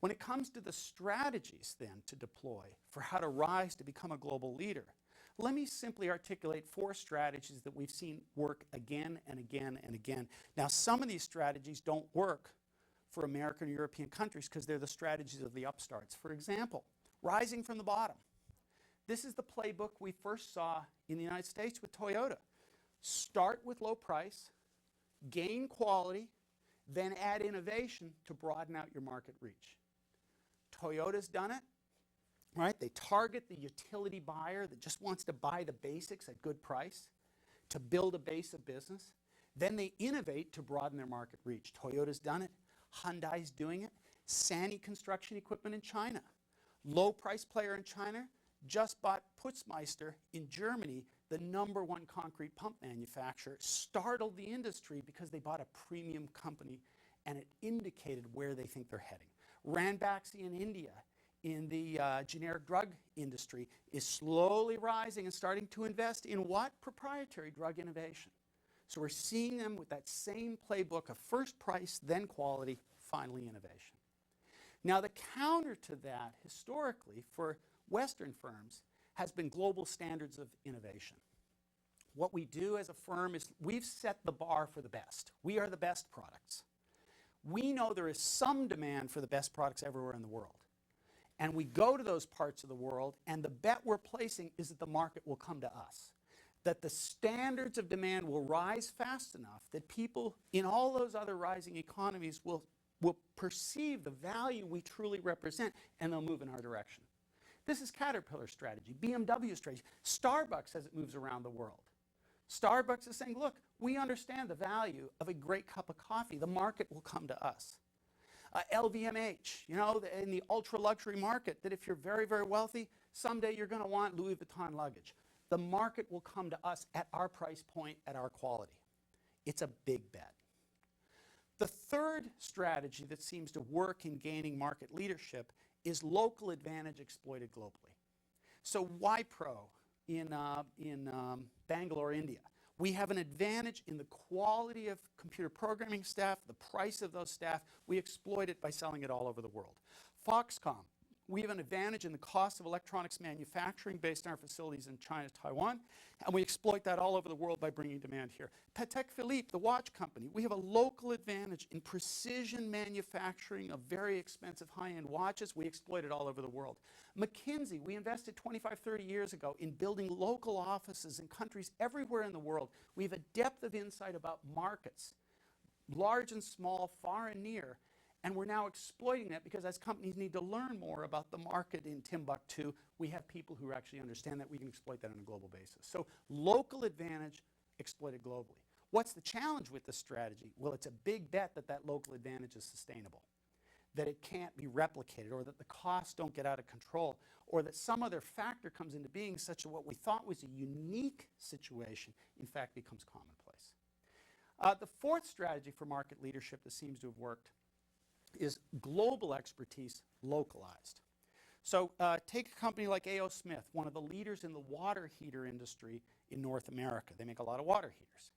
When it comes to the strategies then to deploy for how to rise to become a global leader, let me simply articulate 4 strategies that we've seen work again and again and again. Now, some of these strategies don't work for American or European countries because they're the strategies of the upstarts. For example, rising from the bottom. This is the playbook we first saw in the United States with Toyota. Start with low price, gain quality, then add innovation to broaden out your market reach. Toyota's done it, right? They target the utility buyer that just wants to buy the basics at good price to build a base of business. Then they innovate to broaden their market reach. Toyota's done it. Hyundai's doing it. Sany Construction Equipment in China. Low price player in China just bought Putzmeister in Germany, the #1 concrete pump manufacturer, startled the industry because they bought a premium company and it indicated where they think they're heading. Ranbaxy in India, in the generic drug industry, is slowly rising and starting to invest in what? Proprietary drug innovation. So we're seeing them with that same playbook of first price, then quality, finally innovation. Now the counter to that, historically, for Western firms, has been global standards of innovation. What we do as a firm is we've set the bar for the best. We are the best products. We know there is some demand for the best products everywhere in the world. And we go to those parts of the world, and the bet we're placing is that the market will come to us. That the standards of demand will rise fast enough that people in all those other rising economies will perceive the value we truly represent, and they'll move in our direction. This is Caterpillar's strategy, BMW's strategy, Starbucks as it moves around the world. Starbucks is saying, look, we understand the value of a great cup of coffee. The market will come to us. LVMH, you know, in the ultra-luxury market, that if you're very, very wealthy, someday you're going to want Louis Vuitton luggage. The market will come to us at our price point, at our quality. It's a big bet. The third strategy that seems to work in gaining market leadership is local advantage exploited globally. So Wipro in Bangalore, India. We have an advantage in the quality of computer programming staff, the price of those staff. We exploit it by selling it all over the world. Foxconn, we have an advantage in the cost of electronics manufacturing based on our facilities in China, Taiwan, and we exploit that all over the world by bringing demand here. Patek Philippe, the watch company, we have a local advantage in precision manufacturing of very expensive high-end watches. We exploit it all over the world. McKinsey, we invested 25, 30 years ago in building local offices in countries everywhere in the world. We have a depth of insight about markets, large and small, far and near, and we're now exploiting that because as companies need to learn more about the market in Timbuktu, we have people who actually understand that. We can exploit that on a global basis. So local advantage exploited globally. What's the challenge with this strategy? Well, it's a big bet that that local advantage is sustainable, that it can't be replicated, or that the costs don't get out of control, or that some other factor comes into being such that what we thought was a unique situation, in fact, becomes commonplace. The fourth strategy for market leadership that seems to have worked is global expertise localized. So take a company like A.O. Smith, one of the leaders in the water heater industry in North America. They make a lot of water heaters.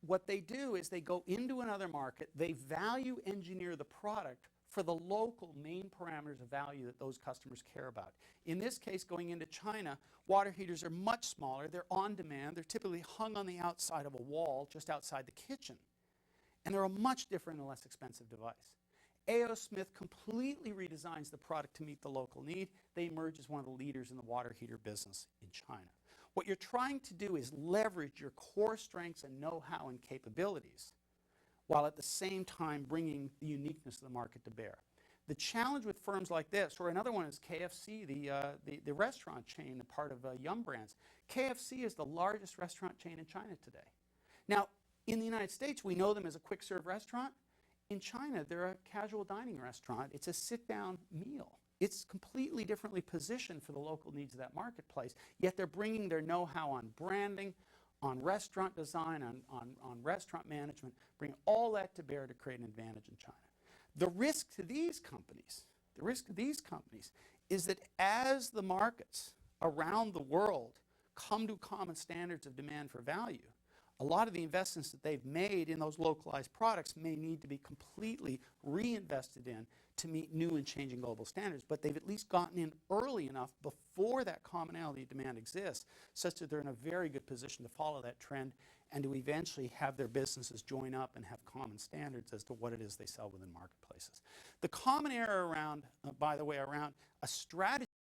What they do is they go into another market, they value engineer the product for the local main parameters of value that those customers care about. In this case, going into China, water heaters are much smaller, they're on demand, they're typically hung on the outside of a wall just outside the kitchen. And they're a much different and less expensive device. A.O. Smith completely redesigns the product to meet the local need. They emerge as one of the leaders in the water heater business in China. What you're trying to do is leverage your core strengths and know-how and capabilities, while at the same time bringing the uniqueness of the market to bear. The challenge with firms like this, or another one is KFC, the restaurant chain, a part of Yum Brands. KFC is the largest restaurant chain in China today. Now, in the United States, we know them as a quick-serve restaurant. In China, they're a casual dining restaurant. It's a sit-down meal. It's completely differently positioned for the local needs of that marketplace, yet they're bringing their know-how on branding, on restaurant design, on restaurant management, bring all that to bear to create an advantage in China. The risk to these companies, is that as the markets around the world come to common standards of demand for value, a lot of the investments that they've made in those localized products may need to be completely reinvested in to meet new and changing global standards, but they've at least gotten in early enough before that commonality demand exists, such that they're in a very good position to follow that trend and to eventually have their businesses join up and have common standards as to what it is they sell within marketplaces. The common error around, by the way, around a strategy